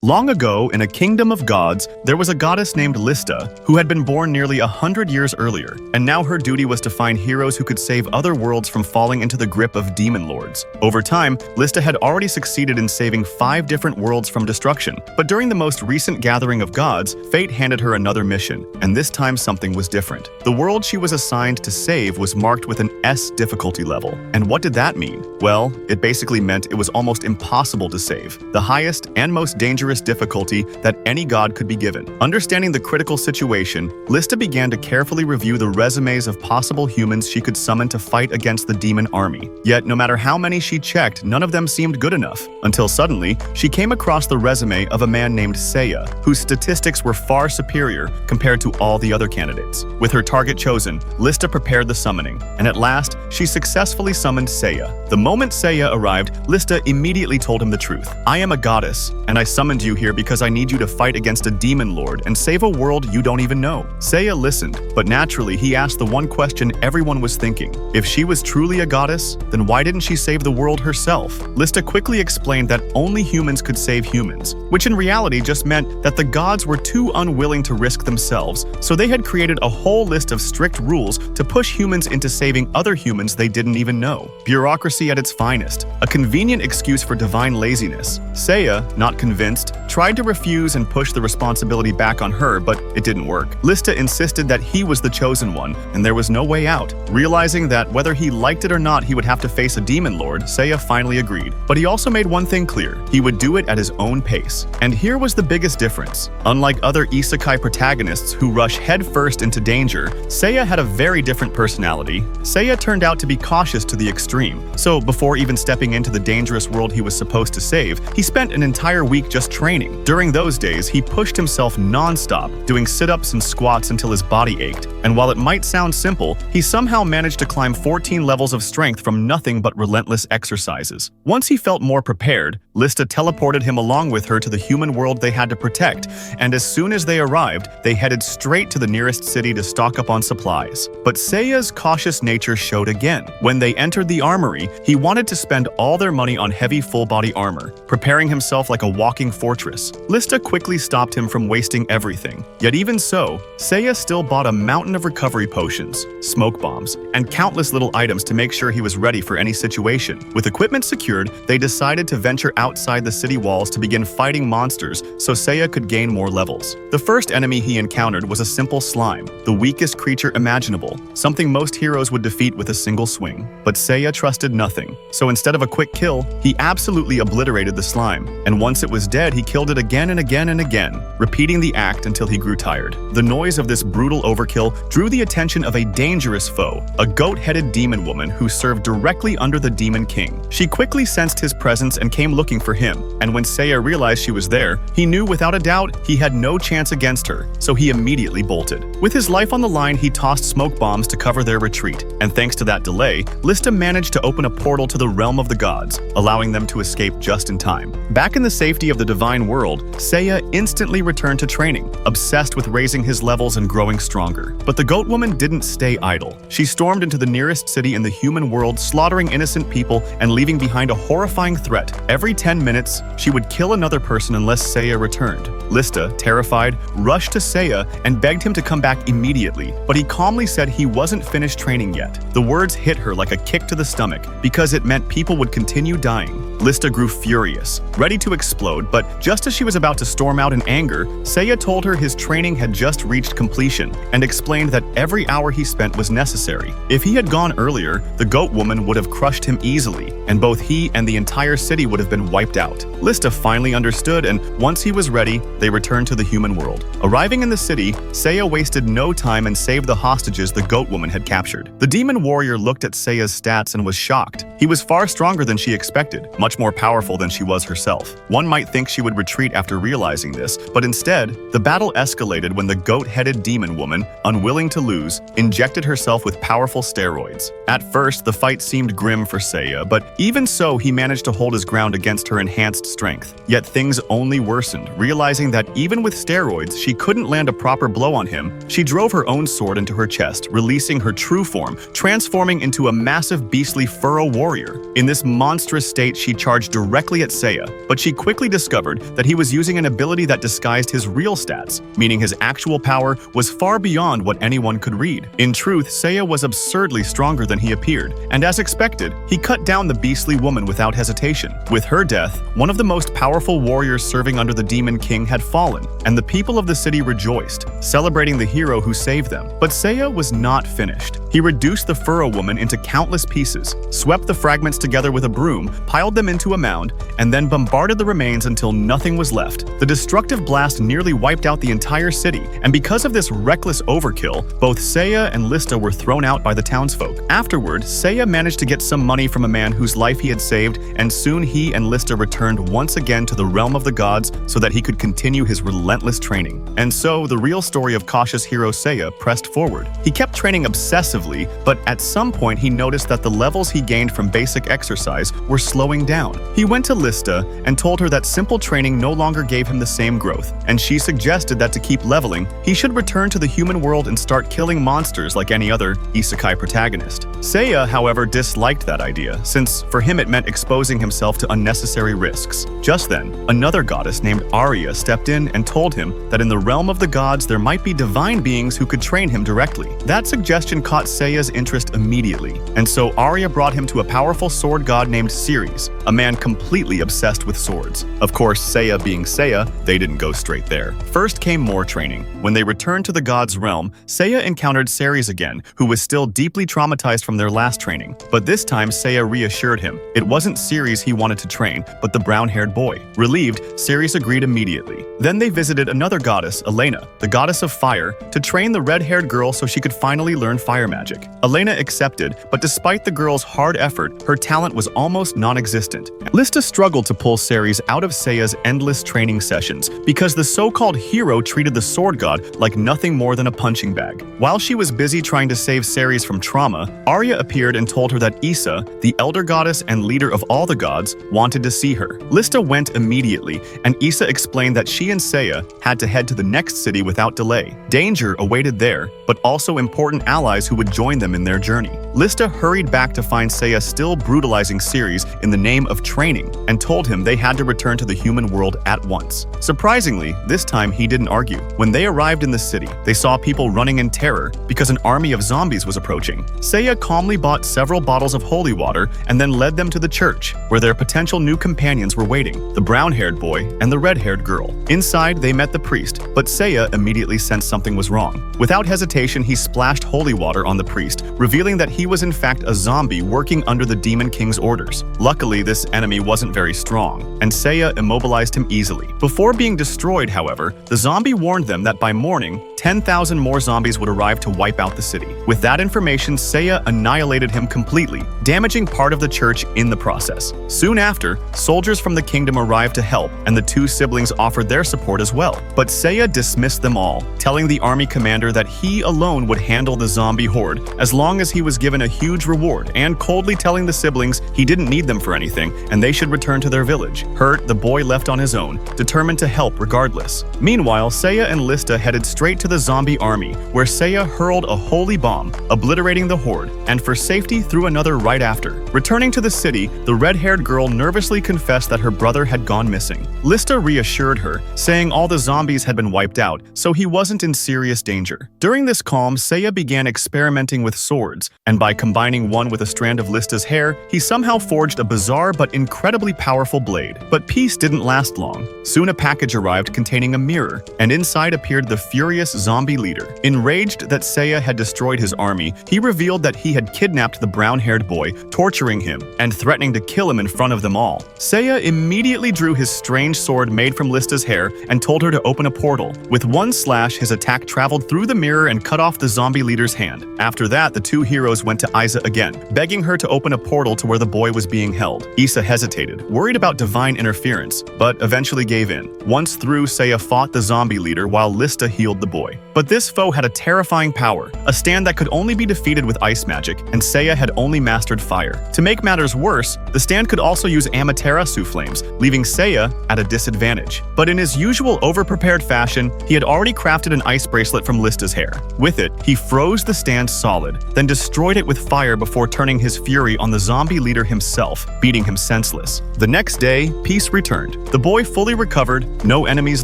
Long ago, in a kingdom of gods, there was a goddess named Lista, who had been born nearly 100 years earlier, and now her duty was to find heroes who could save other worlds from falling into the grip of demon lords. Over time, Lista had already succeeded in saving 5 different worlds from destruction, but during the most recent gathering of gods, fate handed her another mission, and this time something was different. The world she was assigned to save was marked with an S difficulty level. And what did that mean? Well, it basically meant it was almost impossible to save, the highest and most dangerous difficulty that any god could be given. Understanding the critical situation, Lista began to carefully review the resumes of possible humans she could summon to fight against the demon army. Yet, no matter how many she checked, none of them seemed good enough. Until suddenly, she came across the resume of a man named Seiya, whose statistics were far superior compared to all the other candidates. With her target chosen, Lista prepared the summoning, and at last, she successfully summoned Seiya. The moment Seiya arrived, Lista immediately told him the truth. "I am a goddess, and I summoned you here because I need you to fight against a demon lord and save a world you don't even know." Seiya listened, but naturally he asked the one question everyone was thinking. If she was truly a goddess, then why didn't she save the world herself? Lista quickly explained that only humans could save humans, which in reality just meant that the gods were too unwilling to risk themselves, so they had created a whole list of strict rules to push humans into saving other humans they didn't even know. Bureaucracy at its finest, a convenient excuse for divine laziness. Seiya, not convinced, tried to refuse and push the responsibility back on her, but it didn't work. Lista insisted that he was the chosen one, and there was no way out. Realizing that whether he liked it or not, he would have to face a demon lord, Seiya finally agreed. But he also made one thing clear: he would do it at his own pace. And here was the biggest difference. Unlike other isekai protagonists who rush headfirst into danger, Seiya had a very different personality. Seiya turned out to be cautious to the extreme, so before even stepping into the dangerous world he was supposed to save, he spent an entire week just training. During those days, he pushed himself non-stop, doing sit-ups and squats until his body ached. And while it might sound simple, he somehow managed to climb 14 levels of strength from nothing but relentless exercises. Once he felt more prepared, Lista teleported him along with her to the human world they had to protect, and as soon as they arrived, they headed straight to the nearest city to stock up on supplies. But Seiya's cautious nature showed again. When they entered the armory, he wanted to spend all their money on heavy full-body armor, preparing himself like a walking fortress. Lista quickly stopped him from wasting everything. Yet even so, Seiya still bought a mountain of recovery potions, smoke bombs, and countless little items to make sure he was ready for any situation. With equipment secured, they decided to venture outside the city walls to begin fighting monsters so Seiya could gain more levels. The first enemy he encountered was a simple slime, the weakest creature imaginable, something most heroes would defeat with a single swing. But Seiya trusted nothing, so instead of a quick kill, he absolutely obliterated the slime, and once it was dead, he killed it again and again and again, repeating the act until he grew tired. The noise of this brutal overkill drew the attention of a dangerous foe, a goat-headed demon woman who served directly under the Demon King. She quickly sensed his presence and came looking for him, and when Seiya realized she was there, he knew without a doubt he had no chance against her, so he immediately bolted. With his life on the line, he tossed smoke bombs to cover their retreat, and thanks to that delay, Lista managed to open a portal to the realm of the gods, allowing them to escape just in time. Back in the safety of the divine world, Seiya instantly returned to training, obsessed with raising his levels and growing stronger. But the goat woman didn't stay idle. She stormed into the nearest city in the human world, slaughtering innocent people and leaving behind a horrifying threat. Every 10 minutes, she would kill another person unless Seiya returned. Lista, terrified, rushed to Seiya and begged him to come back immediately, but he calmly said he wasn't finished training yet. The words hit her like a kick to the stomach because it meant people would continue dying. Lista grew furious, ready to explode, but just as she was about to storm out in anger, Seiya told her his training had just reached completion and explained that every hour he spent was necessary. If he had gone earlier, the goat woman would have crushed him easily, and both he and the entire city would have been wiped out. Lista finally understood, and once he was ready, they returned to the human world. Arriving in the city, Seiya wasted no time and saved the hostages the goat woman had captured. The demon warrior looked at Seiya's stats and was shocked. He was far stronger than she expected, much more powerful than she was herself. One might think she would retreat after realizing this, but instead, the battle escalated when the goat-headed demon woman, unwilling to lose, injected herself with powerful steroids. At first, the fight seemed grim for Seiya, but even so, he managed to hold his ground against her enhanced strength. Yet things only worsened. Realizing that even with steroids, she couldn't land a proper blow on him, she drove her own sword into her chest, releasing her true form, transforming into a massive beastly furrow warrior. In this monstrous state, she charged directly at Seiya, but she quickly discovered that he was using an ability that disguised his real stats, meaning his actual power was far beyond what anyone could read. In truth, Seiya was absurdly stronger than he appeared, and as expected, he cut down the beastly woman without hesitation. With her death, one of the most powerful warriors serving under the Demon King had fallen, and the people of the city rejoiced, celebrating the hero who saved them. But Seiya was not finished. He reduced the Furrow woman into countless pieces, swept the fragments together with a broom, piled them into a mound, and then bombarded the remains until nothing was left. The destructive blast nearly wiped out the entire city, and because of this reckless overkill, both Seiya and Lista were thrown out by the townsfolk. Afterward, Seiya managed to get some money from a man whose life he had saved, and soon he and Lista returned once again to the realm of the gods so that he could continue his relentless training. And so, the real story of cautious hero Seiya pressed forward. He kept training obsessively, but at some point he noticed that the levels he gained from basic exercise were slowing down. He went to Lista and told her that simple training no longer gave him the same growth, and she suggested that to keep leveling, he should return to the human world and start killing monsters like any other isekai protagonist. Seiya, however, disliked that idea, since for him it meant exposing himself to unnecessary risks. Just then, another goddess named Arya stepped in and told him that in the realm of the gods there might be divine beings who could train him directly. That suggestion caught Seiya's interest immediately, and so Arya brought him to a powerful sword god named Ceres, a man completely obsessed with swords. Of course, Seiya being Seiya, they didn't go straight there. First came more training. When they returned to the god's realm, Seiya encountered Ceres again, who was still deeply traumatized from their last training. But this time, Seiya reassured him. It wasn't Ceres he wanted to train, but the brown-haired boy. Relieved, Ceres agreed immediately. Then they visited another goddess, Elena, the goddess of fire, to train the red-haired girl so she could finally learn fire magic. Elena accepted, but despite the girl's hard effort, her talent was almost non-existent. Lista struggled to pull Ceres out of Seiya's endless training sessions because the so-called hero treated the sword god like nothing more than a punching bag. While she was busy trying to save Ceres from trauma, Arya appeared and told her that Issa, the elder goddess and leader of all the gods, wanted to see her. Lista went immediately, and Issa explained that she and Seiya had to head to the next city without delay. Danger awaited there, but also important allies who would join them in their journey. Lista hurried back to find Seiya still brutalizing Ceres in the name of training, and told him they had to return to the human world at once. Surprisingly, this time he didn't argue. When they arrived in the city, they saw people running in terror because an army of zombies was approaching. Seiya calmly bought several bottles of holy water and then led them to the church, where their potential new companions were waiting, the brown-haired boy and the red-haired girl. Inside, they met the priest, but Seiya immediately sensed something was wrong. Without hesitation, he splashed holy water on the priest, revealing that he was in fact a zombie working under the Demon King's orders. Luckily, this enemy wasn't very strong, and Seiya immobilized him easily. Before being destroyed, however, the zombie warned them that by morning, 10,000 more zombies would arrive to wipe out the city. With that information, Seiya annihilated him completely, damaging part of the church in the process. Soon after, soldiers from the kingdom arrived to help, and the two siblings offered their support as well. But Seiya dismissed them all, telling the army commander that he alone would handle the zombie horde, as long as he was given a huge reward, and coldly telling the siblings he didn't need them for anything, and they should return to their village. Hurt, the boy left on his own, determined to help regardless. Meanwhile, Seiya and Lista headed straight to the zombie army, where Seiya hurled a holy bomb, obliterating the horde, and for safety threw another right after. Returning to the city, the red-haired girl nervously confessed that her brother had gone missing. Lista reassured her, saying all the zombies had been wiped out, so he wasn't in serious danger. During this calm, Seiya began experimenting with swords, and by combining one with a strand of Lista's hair, he somehow forged a bizarre but incredibly powerful blade. But peace didn't last long. Soon a package arrived containing a mirror, and inside appeared the furious zombie leader. Enraged that Seiya had destroyed his army, he revealed that he had kidnapped the brown-haired boy, torturing him and threatening to kill him in front of them all. Seiya immediately drew his strange sword made from Lista's hair and told her to open a portal. With one slash, his attack traveled through the mirror and cut off the zombie leader's hand. After that, the two heroes went to Isa again, begging her to open a portal to where the boy was being held. Isa hesitated, worried about divine interference, but eventually gave in. Once through, Seiya fought the zombie leader while Lista healed the boy. boy. But this foe had a terrifying power, a stand that could only be defeated with ice magic, and Seiya had only mastered fire. To make matters worse, the stand could also use Amaterasu flames, leaving Seiya at a disadvantage. But in his usual over-prepared fashion, he had already crafted an ice bracelet from Lista's hair. With it, he froze the stand solid, then destroyed it with fire before turning his fury on the zombie leader himself, beating him senseless. The next day, peace returned. The boy fully recovered, no enemies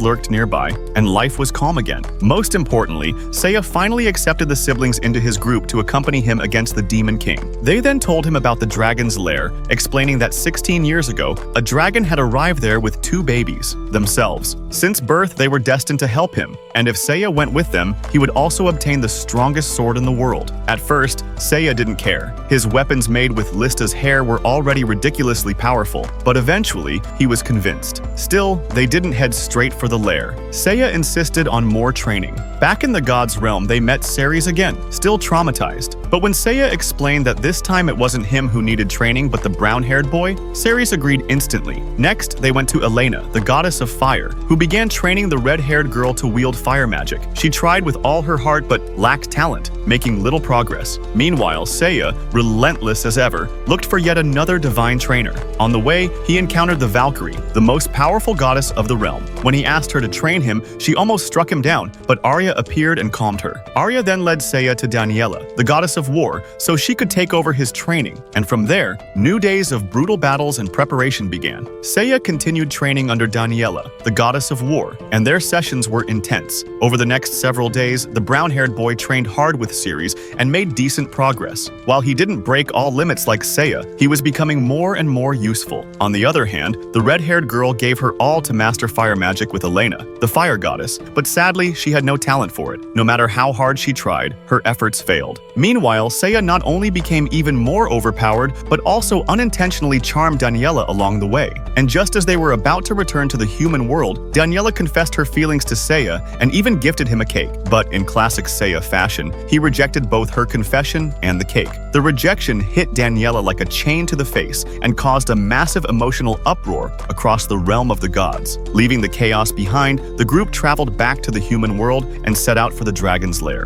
lurked nearby, and life was calm again. Most importantly, Seiya finally accepted the siblings into his group to accompany him against the Demon King. They then told him about the dragon's lair, explaining that 16 years ago, a dragon had arrived there with 2 babies, themselves. Since birth, they were destined to help him, and if Seiya went with them, he would also obtain the strongest sword in the world. At first, Seiya didn't care. His weapons made with Lista's hair were already ridiculously powerful, but eventually, he was convinced. Still, they didn't head straight for the lair. Seiya insisted on more training. Back in the god's realm, they met Ceres again, still traumatized. But when Seiya explained that this time it wasn't him who needed training but the brown-haired boy, Ceres agreed instantly. Next, they went to Elena, the goddess of fire, who began training the red-haired girl to wield fire magic. She tried with all her heart but lacked talent, making little progress. Meanwhile, Seiya, relentless as ever, looked for yet another divine trainer. On the way, he encountered the Valkyrie, the most powerful goddess of the realm. When he asked her to train him, she almost struck him down, but Arya appeared and calmed her. Arya then led Seiya to Daniela, the goddess of war, so she could take over his training, and from there, new days of brutal battles and preparation began. Seiya continued training under Daniela, the goddess of war, and their sessions were intense. Over the next several days, the brown-haired boy trained hard with Ceres and made decent progress. While he didn't break all limits like Seiya, he was becoming more and more useful. On the other hand, the red-haired girl gave her all to master fire magic with Elena, the fire goddess, but sadly, she had no talent for it. No matter how hard she tried, her efforts failed. Meanwhile, Seiya not only became even more overpowered, but also unintentionally charmed Daniela along the way. And just as they were about to return to the human world, Daniela confessed her feelings to Seiya and even gifted him a cake. But in classic Seiya fashion, he rejected both her confession and the cake. The rejection hit Daniela like a chain to the face and caused a massive emotional uproar across the realm of the gods. Leaving the chaos behind, the group traveled back to the human world and set out for the dragon's lair.